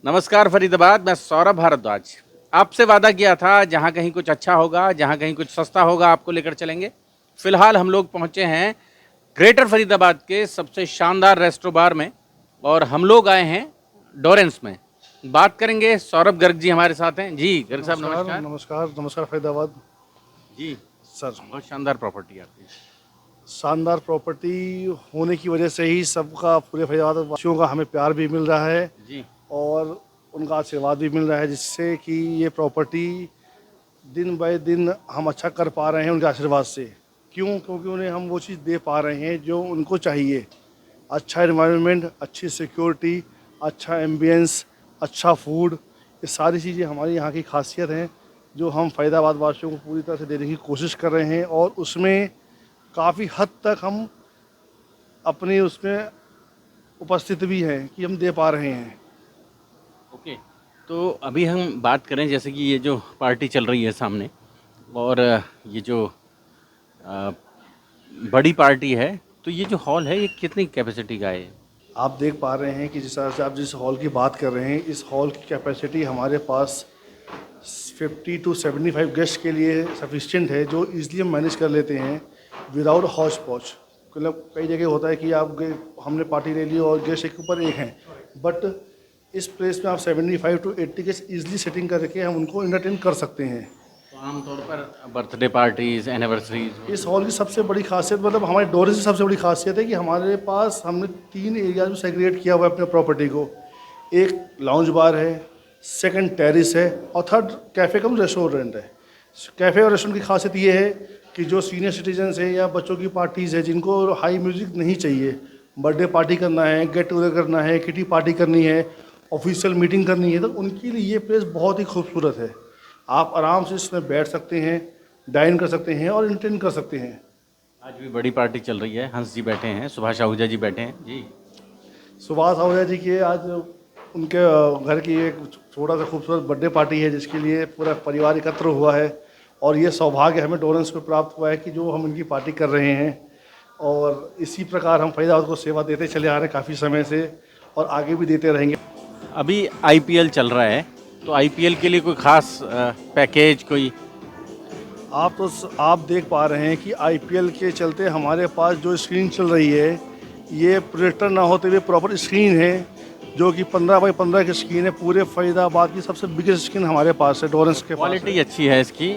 नमस्कार फरीदाबाद, मैं सौरभ भारद्वाज। आपसे वादा किया था जहाँ कहीं कुछ अच्छा होगा, जहाँ कहीं कुछ सस्ता होगा, आपको लेकर चलेंगे। फिलहाल हम लोग पहुँचे हैं ग्रेटर फरीदाबाद के सबसे शानदार रेस्टो बार में और हम लोग आए हैं डोरेंस में। बात करेंगे, सौरभ गर्ग जी हमारे साथ हैं। जी गर्ग साहब नमस्कार नमस्कार। नमस्कार नमस्कार फरीदाबाद जी सर। बहुत शानदार प्रॉपर्टी है आपकी। शानदार प्रॉपर्टी होने की वजह से ही सबका पूरे फरीदाबाद वासियों का हमें प्यार भी मिल रहा है जी और उनका आशीर्वाद भी मिल रहा है, जिससे कि ये प्रॉपर्टी दिन बाय दिन हम अच्छा कर पा रहे हैं उनके आशीर्वाद से। क्योंकि उन्हें हम वो चीज़ दे पा रहे हैं जो उनको चाहिए। अच्छा एनवायरनमेंट, अच्छी सिक्योरिटी, अच्छा एम्बियंस, अच्छा फूड, ये सारी चीज़ें हमारी यहाँ की खासियत हैं जो हम फरीदाबाद वासियों को पूरी तरह से देने की कोशिश कर रहे हैं और उसमें काफ़ी हद तक हम अपनी उसमें उपस्थित भी हैं कि हम दे पा रहे हैं। ओके। तो अभी हम बात करें जैसे कि ये जो पार्टी चल रही है सामने और ये जो अ, बड़ी पार्टी है, तो ये जो हॉल है ये कितनी कैपेसिटी का है? आप देख पा रहे हैं कि जिस तरह से आप जिस हॉल की बात कर रहे हैं, इस हॉल की कैपेसिटी हमारे पास 50 टू 75 गेस्ट के लिए सफिशिएंट है, जो ईज़िली हम मैनेज कर लेते हैं विदाउट हौच पौच। मतलब कई जगह होता है कि हमने पार्टी ले ली और गेस्ट एक ऊपर एक हैं, बट इस प्लेस में आप 75 टू 80 गेस्ट ईज़िली सेटिंग करके हम उनको एंटरटेन कर सकते हैं। तो आमतौर पर बर्थडे पार्टीज, एनिवर्सरीज। इस हॉल की सबसे बड़ी खासियत, मतलब हमारे डोरेंस की सबसे बड़ी खासियत है कि हमारे पास हमने 3 एरियाज में सेग्रीगेट किया हुआ है अपने प्रॉपर्टी को। एक लाउंज बार है, सेकंड टेरिस है और थर्ड कैफ़े कम रेस्टोरेंट है। कैफ़े और रेस्टोरेंट की खासियत ये है कि जो सीनियर सिटीजन्स हैं या बच्चों की पार्टीज़ है जिनको हाई म्यूज़िक नहीं चाहिए, बर्थडे पार्टी करना है, गेट टुगेदर करना है, किटी पार्टी करनी है, ऑफिशियल मीटिंग करनी है, तो उनके लिए ये प्लेस बहुत ही खूबसूरत है। आप आराम से इसमें बैठ सकते हैं, डाइन कर सकते हैं और एंटरटेन कर सकते हैं। आज भी बड़ी पार्टी चल रही है, हंस जी बैठे हैं, सुभाष आहूजा जी बैठे हैं जी। सुभाष आहूजा जी की आज उनके घर की एक छोटा सा खूबसूरत बर्थडे पार्टी है, जिसके लिए पूरा परिवार एकत्र हुआ है और ये सौभाग्य हमें डोरेंस को प्राप्त हुआ है कि जो हम इनकी पार्टी कर रहे हैं। और इसी प्रकार हम फरीदाबाद को सेवा देते चले आ रहे हैं काफ़ी समय से और आगे भी देते रहेंगे। अभी आईपीएल चल रहा है, तो आईपीएल के लिए कोई खास पैकेज कोई? आप देख पा रहे हैं कि आईपीएल के चलते हमारे पास जो स्क्रीन चल रही है, ये प्रोजेक्टर ना होते हुए प्रॉपर स्क्रीन है, जो कि 15 बाई 15 की स्क्रीन है। पूरे फरीदाबाद की सबसे बिगेस्ट स्क्रीन हमारे पास है, डोरेंस के पास क्वालिटी है। अच्छी है इसकी।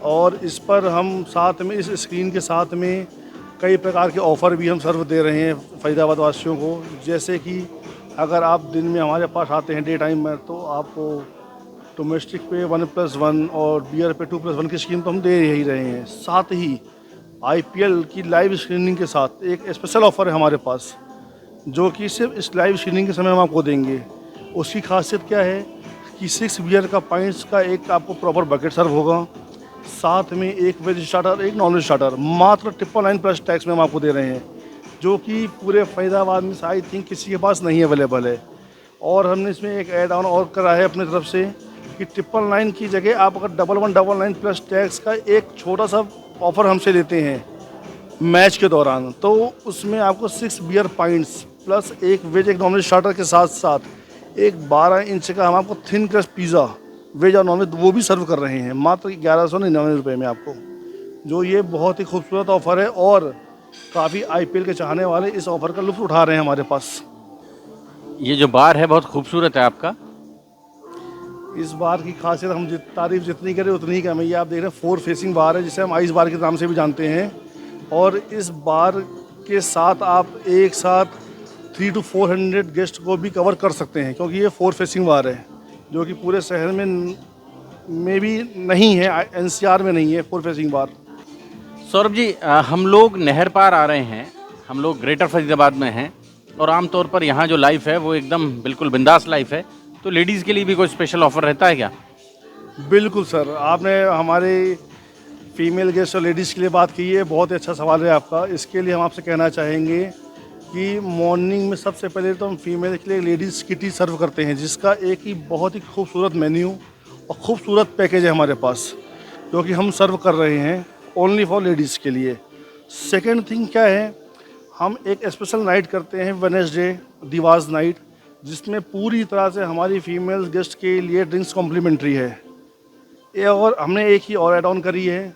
और इस पर हम साथ में इस स्क्रीन के साथ में कई प्रकार के ऑफ़र भी हम सर्व दे रहे हैं फरीदाबाद वासियों को। जैसे कि अगर आप दिन में हमारे पास आते हैं डे टाइम में, तो आपको डोमेस्टिक पे 1+1 और बियर पे 2+1 की स्कीम तो हम दे ही रहे हैं। साथ ही आईपीएल की लाइव स्क्रीनिंग के साथ एक स्पेशल ऑफ़र है हमारे पास, जो कि सिर्फ इस लाइव स्क्रीनिंग के समय हम आपको देंगे। उसकी खासियत क्या है कि 6 बियर का पॉइंट्स का एक आपको प्रॉपर बकेट सर्व होगा, साथ में एक वेज स्टार्टर, एक नॉन वेज स्टार्टर, मात्र 999 प्लस टैक्स में हम आपको दे रहे हैं, जो कि पूरे फरीदाबाद में आई थिंक किसी के पास नहीं अवेलेबल है। और हमने इसमें एक ऐड ऑन और करा है अपनी तरफ से कि 999 की जगह आप अगर 1199 प्लस टैक्स का एक छोटा सा ऑफ़र हमसे लेते हैं मैच के दौरान, तो उसमें आपको 6 बियर पॉइंट्स प्लस एक वेज एक नॉन वेज स्टार्टर के साथ साथ एक 12 इंच का हम आपको थिन क्रस्ट पिज़्ज़ा वेज और नॉन वेज वो भी सर्व कर रहे हैं मात्र 1199 रुपये में आपको। जो ये बहुत ही खूबसूरत ऑफ़र है और काफ़ी आईपीएल के चाहने वाले इस ऑफ़र का लुत्फ़ उठा रहे हैं हमारे पास। ये जो बार है बहुत खूबसूरत है आपका। इस बार की खासियत हम तारीफ जितनी करें उतनी ही कम है। ये आप देख रहे हैं 4 फेसिंग बार है, जिसे हम आइस बार के नाम से भी जानते हैं। और इस बार के साथ आप एक साथ 300 to 400 गेस्ट को भी कवर कर सकते हैं, क्योंकि ये 4 फेसिंग बार है, जो कि पूरे शहर में भी नहीं है, एनसीआर में नहीं है 4 फेसिंग बार। सौरभ जी, हम लोग नहर पार आ रहे हैं, हम लोग ग्रेटर फरीदाबाद में हैं और आमतौर पर यहाँ जो लाइफ है वो एकदम बिल्कुल बिंदास लाइफ है, तो लेडीज़ के लिए भी कोई स्पेशल ऑफर रहता है क्या? बिल्कुल सर, आपने हमारे फीमेल गेस्ट और लेडीज़ के लिए बात की है, बहुत ही अच्छा सवाल है आपका। इसके लिए हम आपसे कहना चाहेंगे कि मॉर्निंग में सबसे पहले तो हम फीमेल के लिए लेडीज़ किटी सर्व करते हैं, जिसका एक ही बहुत ही खूबसूरत मेन्यू और ख़ूबसूरत पैकेज है हमारे पास, जो कि हम सर्व कर रहे हैं ओनली फॉर लेडीज़ के लिए। सेकेंड थिंग क्या है, हम एक स्पेशल नाइट करते हैं वेडनेसडे दिवास नाइट, जिसमें पूरी तरह से हमारी फीमेल गेस्ट के लिए ड्रिंक्स कॉम्प्लीमेंट्री है। ये और हमने एक ही और ऐड ऑन करी है,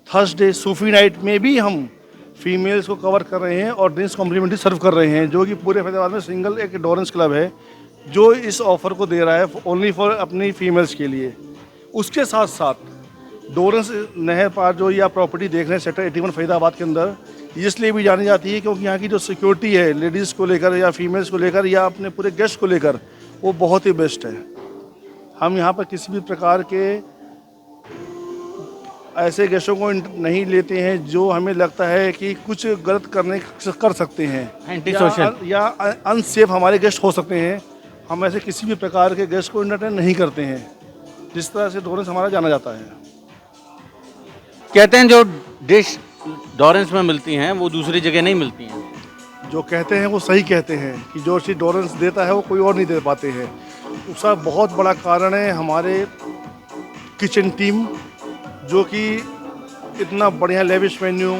थर्सडे सूफी नाइट में भी हम फीमेल्स को कवर कर रहे हैं और ड्रिंक्स कॉम्प्लीमेंट्री सर्व कर रहे हैं, जो कि पूरे फैजाबाद में सिंगल एक डोरेंस क्लब है जो इस ऑफ़र को दे रहा है ओनली फॉर अपनी फीमेल्स के लिए। उसके साथ साथ डोरेंस नहर पार जो या प्रॉपर्टी देख रहे हैं सेक्टर 81 फरीदाबाद के अंदर, इसलिए भी जानी जाती है क्योंकि यहाँ की जो सिक्योरिटी है लेडीज़ को लेकर या फीमेल्स को लेकर या अपने पूरे गेस्ट को लेकर, वो बहुत ही बेस्ट है। हम यहाँ पर किसी भी प्रकार के ऐसे गेस्टों को नहीं लेते हैं जो हमें लगता है कि कुछ गलत कर सकते हैं एंटी सोशल या अनसेफ हमारे गेस्ट हो सकते हैं। हम ऐसे किसी भी प्रकार के गेस्ट को एंटरटेन नहीं करते हैं, जिस तरह से डोरेंस हमारा जाना जाता है। कहते हैं जो डिश डोरेंस में मिलती हैं वो दूसरी जगह नहीं मिलती हैं। जो कहते हैं वो सही कहते हैं कि जो चीज़ डोरेंस देता है वो कोई और नहीं दे पाते हैं। उसका बहुत बड़ा कारण है हमारे किचन टीम, जो कि इतना बढ़िया लेविश मेन्यू,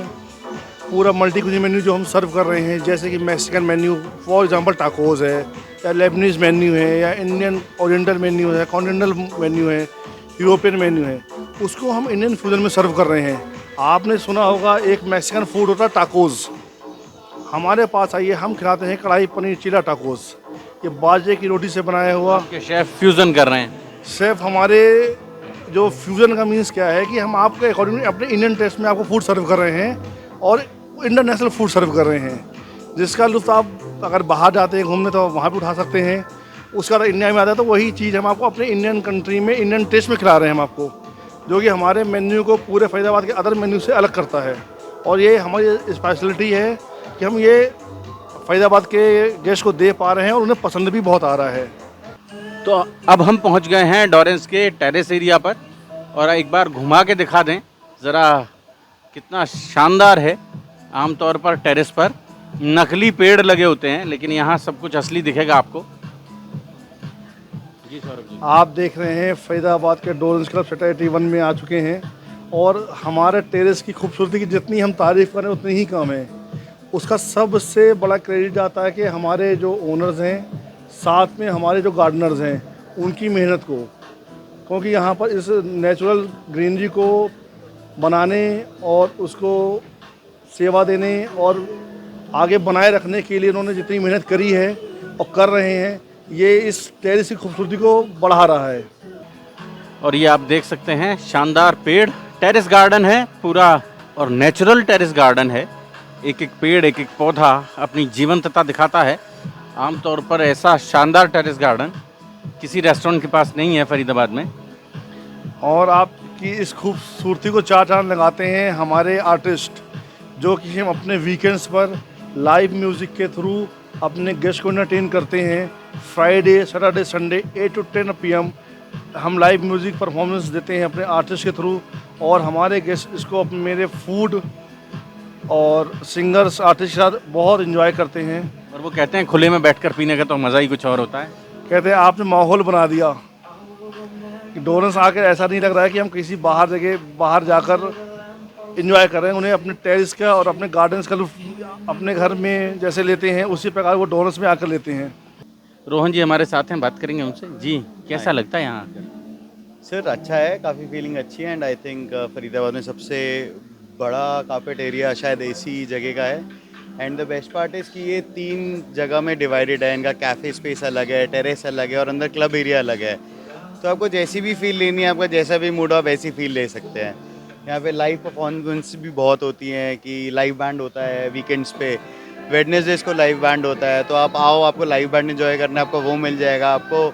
पूरा मल्टी कुजिन मेन्यू जो हम सर्व कर रहे हैं, जैसे कि Mexican menu for example tacos है, या लेबनीज मेन्यू है, या इंडियन ओरिएंटल मेन्यू है, कॉन्टिनेंटल मेन्यू है, यूरोपियन मेन्यू है, उसको हम इंडियन फ्यूजन में सर्व कर रहे हैं। आपने सुना होगा एक मैक्सिकन फूड होता है टाकोस, हमारे पास आइए हम खिलाते हैं कढ़ाई पनीर चीला टाकोस। ये बाजरे की रोटी से बनाया हुआ, शेफ फ्यूजन कर रहे हैं। शेफ हमारे जो फ्यूज़न का मीन्स क्या है कि हम आपके अकॉर्डिंग अपने इंडियन टेस्ट में आपको फूड सर्व कर रहे हैं और इंटरनेशनल फूड सर्व कर रहे हैं, जिसका लुत्फ़ आप अगर बाहर जाते हैं घूमने तो वहाँ भी उठा सकते हैं। उसका अगर इंडिया में आता है तो वही चीज़ हम आपको अपने इंडियन कंट्री में इंडियन टेस्ट में खिला रहे हैं हम आपको, जो कि हमारे मेन्यू को पूरे फरीदाबाद के अदर मेन्यू से अलग करता है। और ये हमारी स्पेशलिटी है कि हम ये फरीदाबाद के गेस्ट को दे पा रहे हैं और उन्हें पसंद भी बहुत आ रहा है। तो अब हम पहुंच गए हैं डोरेंस के टेरेस एरिया पर, और एक बार घुमा के दिखा दें ज़रा कितना शानदार है। आमतौर पर टेरेस पर नकली पेड़ लगे होते हैं, लेकिन यहाँ सब कुछ असली दिखेगा आपको। जी सौरभ जी, आप देख रहे हैं फरीदाबाद के डोरेंस क्लब सेक्टर 81 में आ चुके हैं, और हमारे टेरेस की खूबसूरती की जितनी हम तारीफ़ करें उतनी ही कम है। उसका सबसे बड़ा क्रेडिट जाता है कि हमारे जो ओनर्स हैं, साथ में हमारे जो गार्डनर्स हैं, उनकी मेहनत को, क्योंकि यहाँ पर इस नेचुरल ग्रीनरी को बनाने और उसको सेवा देने और आगे बनाए रखने के लिए उन्होंने जितनी मेहनत करी है और कर रहे हैं, ये इस टेरेस की खूबसूरती को बढ़ा रहा है। और ये आप देख सकते हैं शानदार पेड़, टेरेस गार्डन है पूरा, और नेचुरल टेरेस गार्डन है। एक एक पेड़, एक एक पौधा अपनी जीवंतता दिखाता है। आमतौर पर ऐसा शानदार टेरेस गार्डन किसी रेस्टोरेंट के पास नहीं है फरीदाबाद में। और आपकी इस खूबसूरती को चार चांद लगाते हैं हमारे आर्टिस्ट, जो कि हम अपने वीकेंड्स पर लाइव म्यूज़िक के थ्रू अपने गेस्ट को एंटरटेन करते हैं। Friday, Saturday, Sunday 8 to 10 PM हम लाइव म्यूज़िक परफॉर्मेंस देते हैं अपने आर्टिस्ट के थ्रू, और हमारे गेस्ट इसको मेरे फूड और सिंगर्स आर्टिस्ट के साथ बहुत इन्जॉय करते हैं। और वो कहते हैं खुले में बैठकर पीने का तो मज़ा ही कुछ और होता है। कहते हैं आपने माहौल बना दिया कि डोरेंस आकर ऐसा नहीं लग रहा है कि हम किसी बाहर जाकर इंजॉय कर रहे हैं। उन्हें अपने टेरेस का और अपने गार्डन्स का लुत्फ़ अपने घर में जैसे लेते हैं, उसी प्रकार वो डोरेंस में आकर लेते हैं। रोहन जी हमारे साथ हैं, बात करेंगे उनसे। जी, कैसा लगता है यहाँ आकर? सर अच्छा है, काफ़ी फीलिंग अच्छी है। एंड आई थिंक फरीदाबाद में सबसे बड़ा कार्पेट एरिया शायद इसी जगह का है। And the best part is कि ये 3 जगह में डिवाइडेड है। इनका कैफ़े स्पेस अलग है, टेरेस अलग है और अंदर क्लब एरिया अलग है। तो आपको जैसी भी फील लेनी है, आपका जैसा भी मूड हो, आप वैसी फील ले सकते हैं। यहाँ पे लाइव परफॉर्मेंस भी बहुत होती हैं कि लाइव बैंड होता है वीकेंड्स पे, वेडनेसडेज को लाइव बैंड होता है। तो आप आओ, आपको लाइव बैंड एंजॉय करना है, आपको वो मिल जाएगा। आपको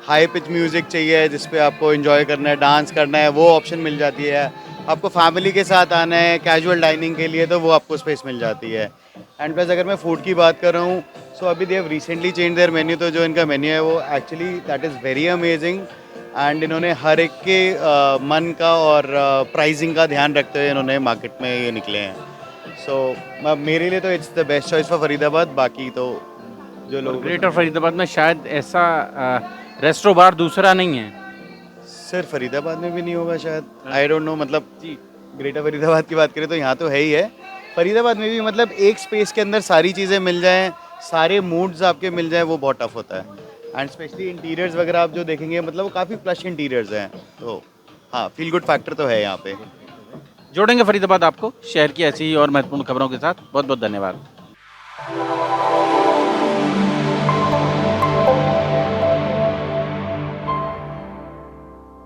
हाई पिच म्यूज़िक चाहिए जिस पे आपको एंजॉय करना है, डांस करना है, वो ऑप्शन मिल जाती है। आपको फैमिली के साथ आना है कैजुअल डाइनिंग के लिए, तो वो आपको स्पेस मिल जाती है। एंड प्लस अगर मैं फूड की बात कर रहा हूँ, सो अभी they have recently change their menu. तो जो इनका मेन्यू है वो actually that is very amazing. And इन्होंने हर एक के मन का और प्राइसिंग का ध्यान रखते हुए इन्होंने मार्केट में ये निकले हैं। सो मेरे लिए तो it's the best choice for Faridabad. बाकी तो जो लोग ग्रेटर फरीदाबाद में शायद ऐसा रेस्टो बार दूसरा नहीं है। सर फरीदाबाद में भी नहीं होगा शायद, आई डोंट नो। मतलब जी ग्रेटर फरीदाबाद की बात करें तो यहाँ तो है ही है। फरीदाबाद में भी मतलब एक स्पेस के अंदर सारी चीज़ें मिल जाएं, सारे मूड्स आपके मिल जाए वो बहुत टफ होता है। एंड स्पेशली इंटीरियर्स वगैरह आप जो देखेंगे मतलब वो काफ़ी प्लश इंटीरियर्स हैं, तो हाँ फील गुड फैक्टर तो है यहाँ पे। जोड़ेंगे फरीदाबाद आपको शहर की ऐसी ही और महत्वपूर्ण खबरों के साथ। बहुत बहुत धन्यवाद।